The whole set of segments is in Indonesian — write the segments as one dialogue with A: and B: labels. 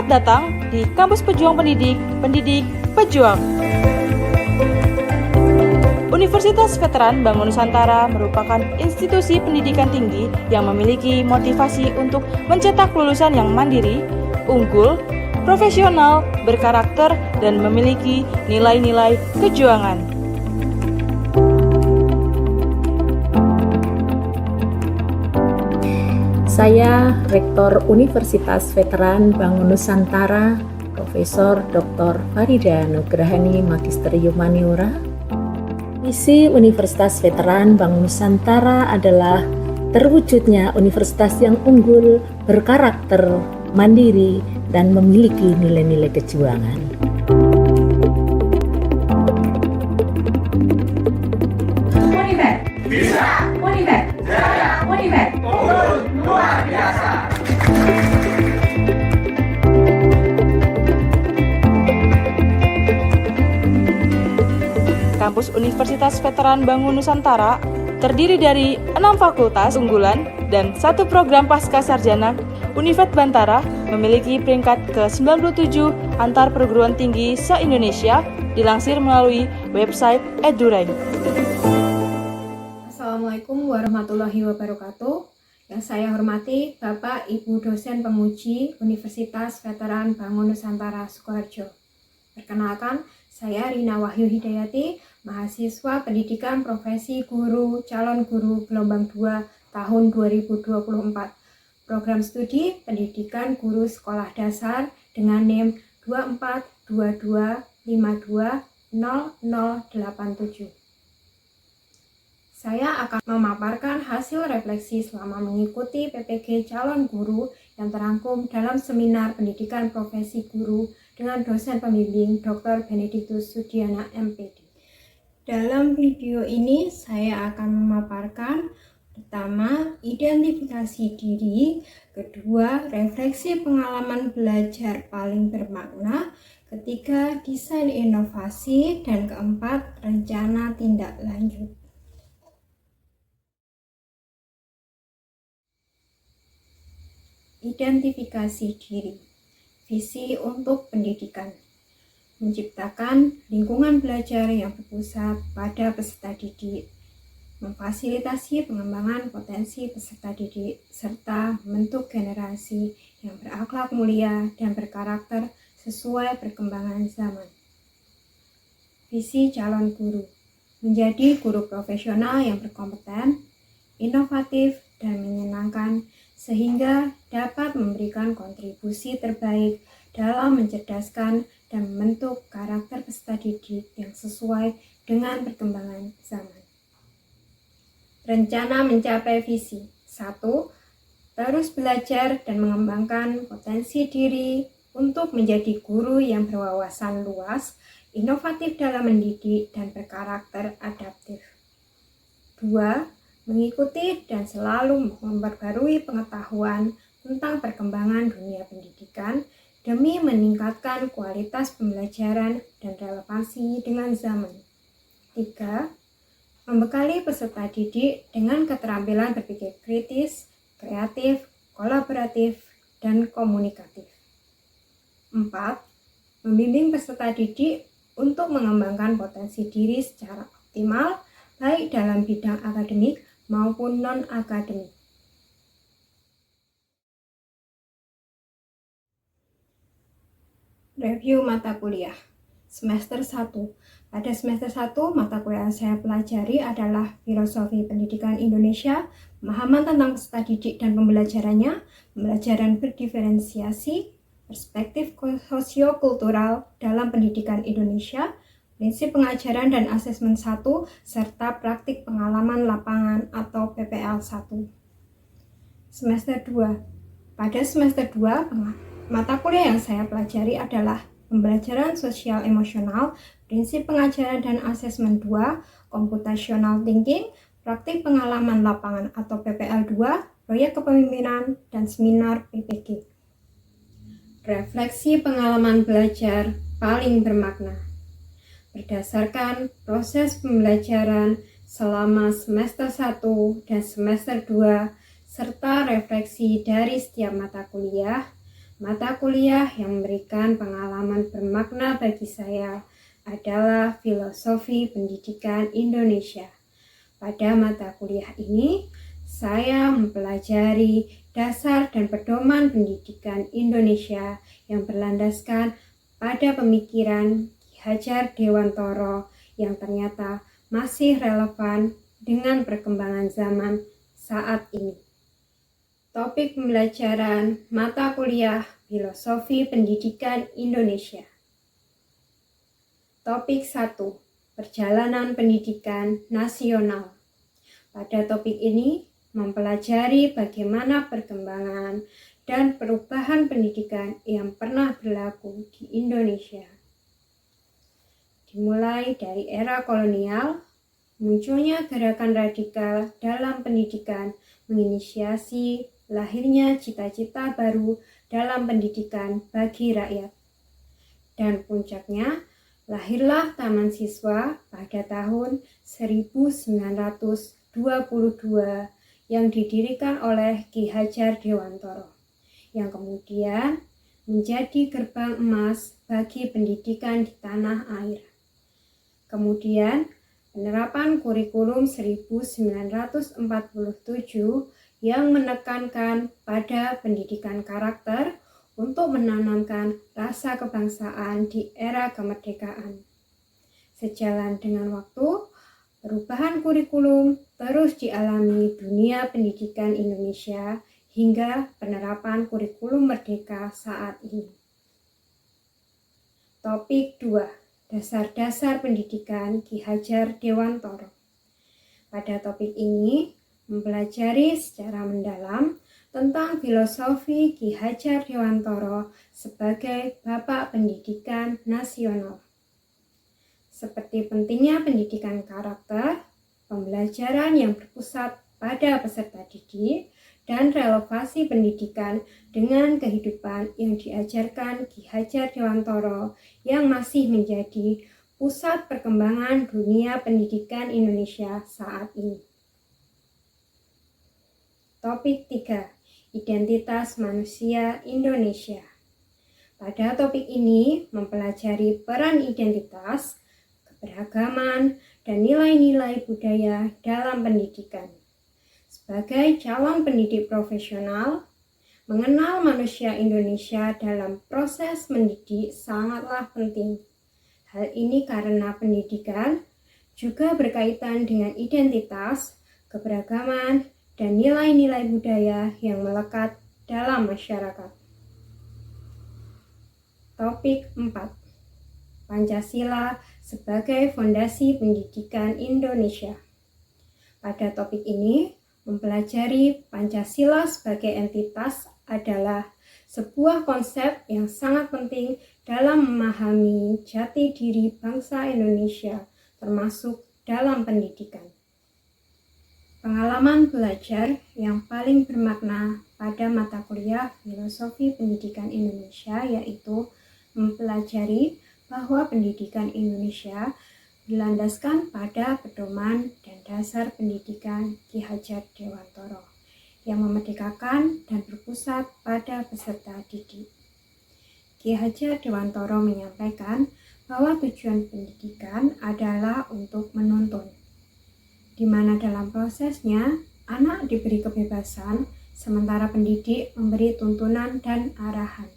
A: Selamat datang di Kampus Pejuang Pendidik, Pendidik Pejuang. Universitas Veteran Bangun Nusantara merupakan institusi pendidikan tinggi yang memiliki motivasi untuk mencetak lulusan yang mandiri, unggul, profesional, berkarakter, dan memiliki nilai-nilai kejuangan.
B: Saya Rektor Universitas Veteran Bangun Nusantara, Profesor Dr. Farida Nugrahani Magister Humaniora. Misi Universitas Veteran Bangun Nusantara adalah terwujudnya universitas yang unggul, berkarakter, mandiri, dan memiliki nilai-nilai kejuangan.
C: Univet bisa, Univet jaya, Univet unggul luar biasa.
A: Kampus Universitas Veteran Bangun Nusantara terdiri dari 6 fakultas unggulan dan 1 program pasca sarjana. Univet Bantara memiliki peringkat ke-97 antar perguruan tinggi se-Indonesia, dilansir melalui website EduRank.
D: Assalamualaikum warahmatullahi wabarakatuh. Yang saya hormati Bapak Ibu dosen penguji Universitas Veteran Bangun Nusantara Sukoharjo. Perkenalkan, saya Rina Wahyu Hidayati, mahasiswa pendidikan profesi guru calon guru gelombang 2 tahun 2024. Program studi pendidikan guru sekolah dasar dengan NIM 2422520087. Saya akan memaparkan hasil refleksi selama mengikuti PPG calon guru yang terangkum dalam seminar pendidikan profesi guru dengan dosen pembimbing Dr. Benedictus Sudiana MPD. Dalam video ini saya akan memaparkan pertama, identifikasi diri, kedua, refleksi pengalaman belajar paling bermakna, ketiga, desain inovasi, dan keempat, rencana tindak lanjut. Identifikasi diri. Visi untuk pendidikan. Menciptakan lingkungan belajar yang berpusat pada peserta didik, memfasilitasi pengembangan potensi peserta didik, serta membentuk generasi yang berakhlak mulia dan berkarakter sesuai perkembangan zaman. Visi calon guru. Menjadi guru profesional yang berkompeten, inovatif, dan menyenangkan, sehingga dapat memberikan kontribusi terbaik dalam mencerdaskan dan membentuk karakter peserta didik yang sesuai dengan perkembangan zaman. Rencana mencapai visi. 1. Terus belajar dan mengembangkan potensi diri untuk menjadi guru yang berwawasan luas, inovatif dalam mendidik, dan berkarakter adaptif. 2. Mengikuti dan selalu memperbarui pengetahuan tentang perkembangan dunia pendidikan demi meningkatkan kualitas pembelajaran dan relevansi dengan zaman. 3. Membekali peserta didik dengan keterampilan berpikir kritis, kreatif, kolaboratif, dan komunikatif. 4. Membimbing peserta didik untuk mengembangkan potensi diri secara optimal, baik dalam bidang akademik maupun non-akademik. Review mata kuliah. Semester 1. Pada semester 1, mata kuliah yang saya pelajari adalah Filosofi Pendidikan Indonesia, pemahaman tentang peserta didik dan pembelajarannya, pembelajaran berdiferensiasi, perspektif sosiokultural dalam pendidikan Indonesia, prinsip pengajaran dan asesmen 1, serta praktik pengalaman lapangan atau PPL 1. Semester 2. Pada semester 2, mata kuliah yang saya pelajari adalah pembelajaran sosial emosional, prinsip pengajaran dan asesmen 2, computational thinking, praktik pengalaman lapangan atau PPL 2, proyek kepemimpinan, dan seminar PPG. Refleksi pengalaman belajar paling bermakna. Berdasarkan proses pembelajaran selama semester 1 dan semester 2, serta refleksi dari setiap mata kuliah, Mata kuliah yang memberikan pengalaman bermakna bagi saya adalah Filosofi Pendidikan Indonesia. Pada mata kuliah ini, saya mempelajari dasar dan pedoman pendidikan Indonesia yang berlandaskan pada pemikiran Ki Hajar Dewantara yang ternyata masih relevan dengan perkembangan zaman saat ini. Topik pembelajaran mata kuliah Filosofi Pendidikan Indonesia. Topik 1. Perjalanan Pendidikan Nasional. Pada topik ini mempelajari bagaimana perkembangan dan perubahan pendidikan yang pernah berlaku di Indonesia. Dimulai dari era kolonial, munculnya gerakan radikal dalam pendidikan menginisiasi lahirnya cita-cita baru dalam pendidikan bagi rakyat. Dan puncaknya, lahirlah Taman Siswa pada tahun 1922 yang didirikan oleh Ki Hajar Dewantara, yang kemudian menjadi gerbang emas bagi pendidikan di tanah air. Kemudian, penerapan kurikulum 1947 yang menekankan pada pendidikan karakter untuk menanamkan rasa kebangsaan di era kemerdekaan. Sejalan dengan waktu, perubahan kurikulum terus dialami dunia pendidikan Indonesia hingga penerapan kurikulum merdeka saat ini. Topik 2. Dasar-dasar pendidikan Ki Hajar Dewantara. Pada topik ini, mempelajari secara mendalam tentang filosofi Ki Hajar Dewantara sebagai Bapak Pendidikan Nasional. Seperti pentingnya pendidikan karakter, pembelajaran yang berpusat pada peserta didik, dan relevansi pendidikan dengan kehidupan yang diajarkan Ki Hajar Dewantara yang masih menjadi pusat perkembangan dunia pendidikan Indonesia saat ini. Topik 3. Identitas manusia Indonesia. Pada topik ini mempelajari peran identitas, keberagaman, dan nilai-nilai budaya dalam pendidikan. Sebagai calon pendidik profesional, mengenal manusia Indonesia dalam proses mendidik sangatlah penting. Hal ini karena pendidikan juga berkaitan dengan identitas, keberagaman, dan nilai-nilai budaya yang melekat dalam masyarakat. Topik 4. Pancasila sebagai fondasi pendidikan Indonesia. Pada topik ini, mempelajari Pancasila sebagai entitas adalah sebuah konsep yang sangat penting dalam memahami jati diri bangsa Indonesia, termasuk dalam pendidikan. Pengalaman belajar yang paling bermakna pada mata kuliah Filosofi Pendidikan Indonesia yaitu mempelajari bahwa pendidikan Indonesia dilandaskan pada pedoman dan dasar pendidikan Ki Hajar Dewantara yang memerdekakan dan berpusat pada peserta didik. Ki Hajar Dewantara menyampaikan bahwa tujuan pendidikan adalah untuk menuntun, di mana dalam prosesnya anak diberi kebebasan, sementara pendidik memberi tuntunan dan arahan.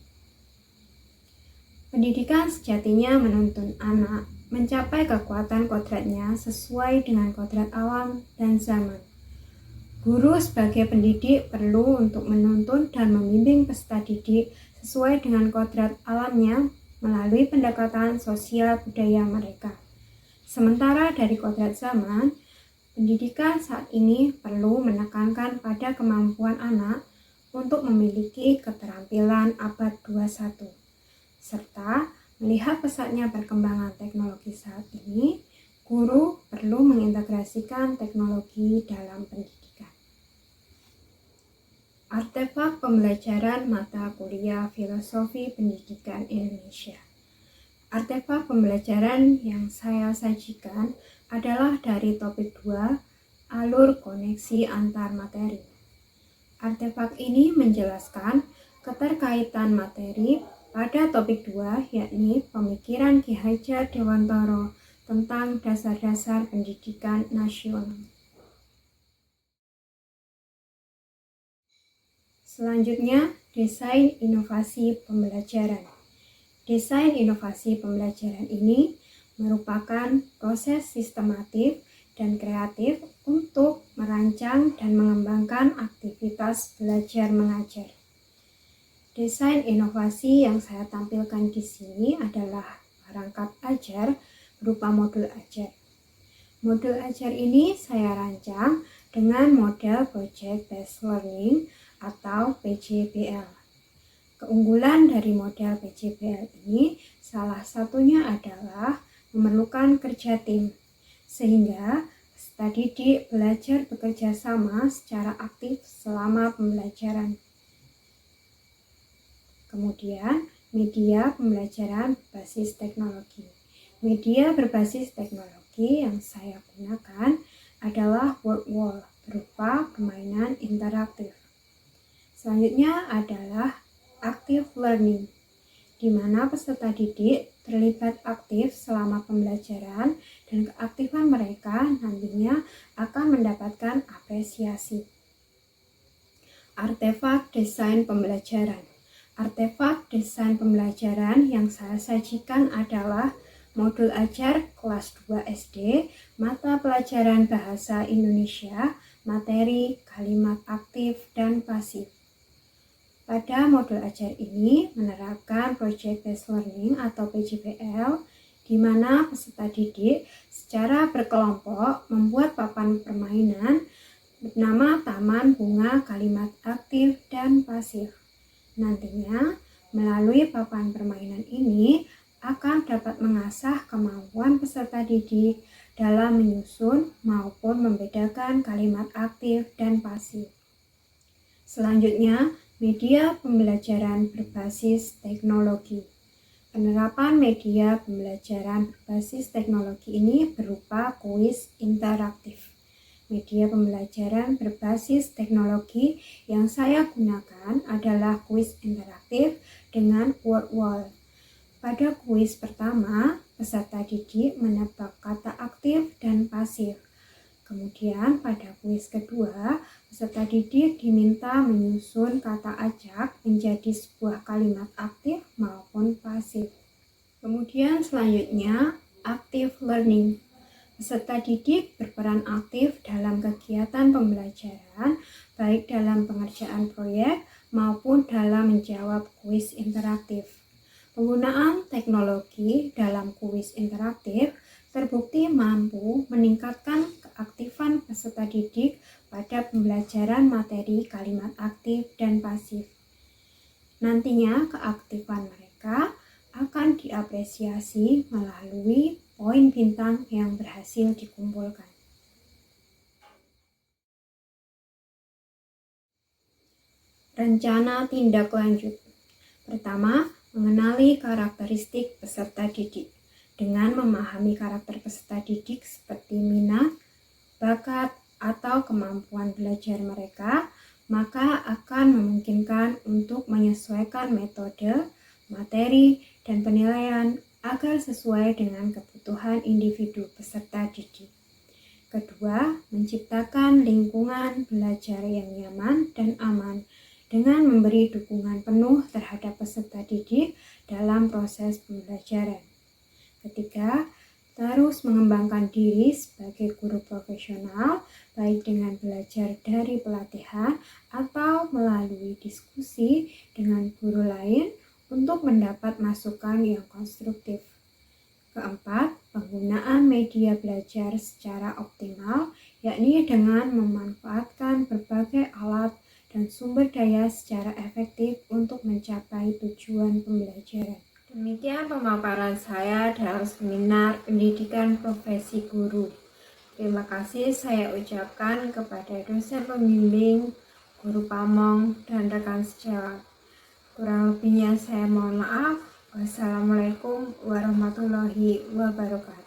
D: Pendidikan sejatinya menuntun anak mencapai kekuatan kodratnya sesuai dengan kodrat alam dan zaman. Guru sebagai pendidik perlu untuk menuntun dan membimbing peserta didik sesuai dengan kodrat alamnya melalui pendekatan sosial budaya mereka. Sementara dari kodrat zaman, pendidikan saat ini perlu menekankan pada kemampuan anak untuk memiliki keterampilan abad 21, serta melihat pesatnya perkembangan teknologi saat ini, guru perlu mengintegrasikan teknologi dalam pendidikan. Artefak pembelajaran mata kuliah Filosofi Pendidikan Indonesia. Artefak pembelajaran yang saya sajikan adalah dari topik 2, alur koneksi antar materi. Artefak ini menjelaskan keterkaitan materi pada topik 2, yakni pemikiran Ki Hajar Dewantara tentang dasar-dasar pendidikan nasional. Selanjutnya, desain inovasi pembelajaran. Desain inovasi pembelajaran ini merupakan proses sistematif dan kreatif untuk merancang dan mengembangkan aktivitas belajar mengajar. Desain inovasi yang saya tampilkan di sini adalah perangkat ajar berupa modul ajar. Modul ajar ini saya rancang dengan model Project Based Learning atau PJBL. Keunggulan dari model PJBL ini salah satunya adalah memerlukan kerja tim, sehingga peserta didik belajar bekerja sama secara aktif selama pembelajaran. Kemudian, media pembelajaran berbasis teknologi. Media berbasis teknologi yang saya gunakan adalah word wall berupa permainan interaktif. Selanjutnya adalah active learning, di mana peserta didik terlibat aktif selama pembelajaran dan keaktifan mereka nantinya akan mendapatkan apresiasi. Artefak desain pembelajaran. Artefak desain pembelajaran yang saya sajikan adalah modul ajar kelas 2 SD, mata pelajaran Bahasa Indonesia, materi kalimat aktif dan pasif. Pada modul ajar ini menerapkan Project Based Learning atau PJBL, di mana peserta didik secara berkelompok membuat papan permainan bernama Taman Bunga Kalimat Aktif dan Pasif. Nantinya, melalui papan permainan ini akan dapat mengasah kemampuan peserta didik dalam menyusun maupun membedakan kalimat aktif dan pasif. Selanjutnya, media pembelajaran berbasis teknologi. Penerapan media pembelajaran berbasis teknologi ini berupa kuis interaktif. Media pembelajaran berbasis teknologi yang saya gunakan adalah kuis interaktif dengan word wall. Pada kuis pertama, peserta didik menebak kata aktif dan pasif. Kemudian pada kuis kedua, peserta didik diminta menyusun kata ajak menjadi sebuah kalimat aktif maupun pasif. Kemudian selanjutnya, active learning. Peserta didik berperan aktif dalam kegiatan pembelajaran, baik dalam pengerjaan proyek maupun dalam menjawab kuis interaktif. Penggunaan teknologi dalam kuis interaktif terbukti mampu meningkatkan keaktifan peserta didik pada pembelajaran materi kalimat aktif dan pasif. Nantinya keaktifan mereka akan diapresiasi melalui poin bintang yang berhasil dikumpulkan. Rencana tindak lanjut. Pertama, mengenali karakteristik peserta didik. Dengan memahami karakter peserta didik seperti minat, bakat, atau kemampuan belajar mereka, maka akan memungkinkan untuk menyesuaikan metode, materi, dan penilaian agar sesuai dengan kebutuhan individu peserta didik. Kedua, menciptakan lingkungan belajar yang nyaman dan aman dengan memberi dukungan penuh terhadap peserta didik dalam proses pembelajaran. Ketiga, terus mengembangkan diri sebagai guru profesional, baik dengan belajar dari pelatihan atau melalui diskusi dengan guru lain untuk mendapat masukan yang konstruktif. Keempat, penggunaan media belajar secara optimal, yakni dengan memanfaatkan berbagai alat dan sumber daya secara efektif untuk mencapai tujuan pembelajaran. Demikian pemaparan saya dalam seminar pendidikan profesi guru. Terima kasih saya ucapkan kepada dosen pembimbing, guru pamong, dan rekan sejawat. Kurang lebihnya saya mohon maaf. Wassalamualaikum warahmatullahi wabarakatuh.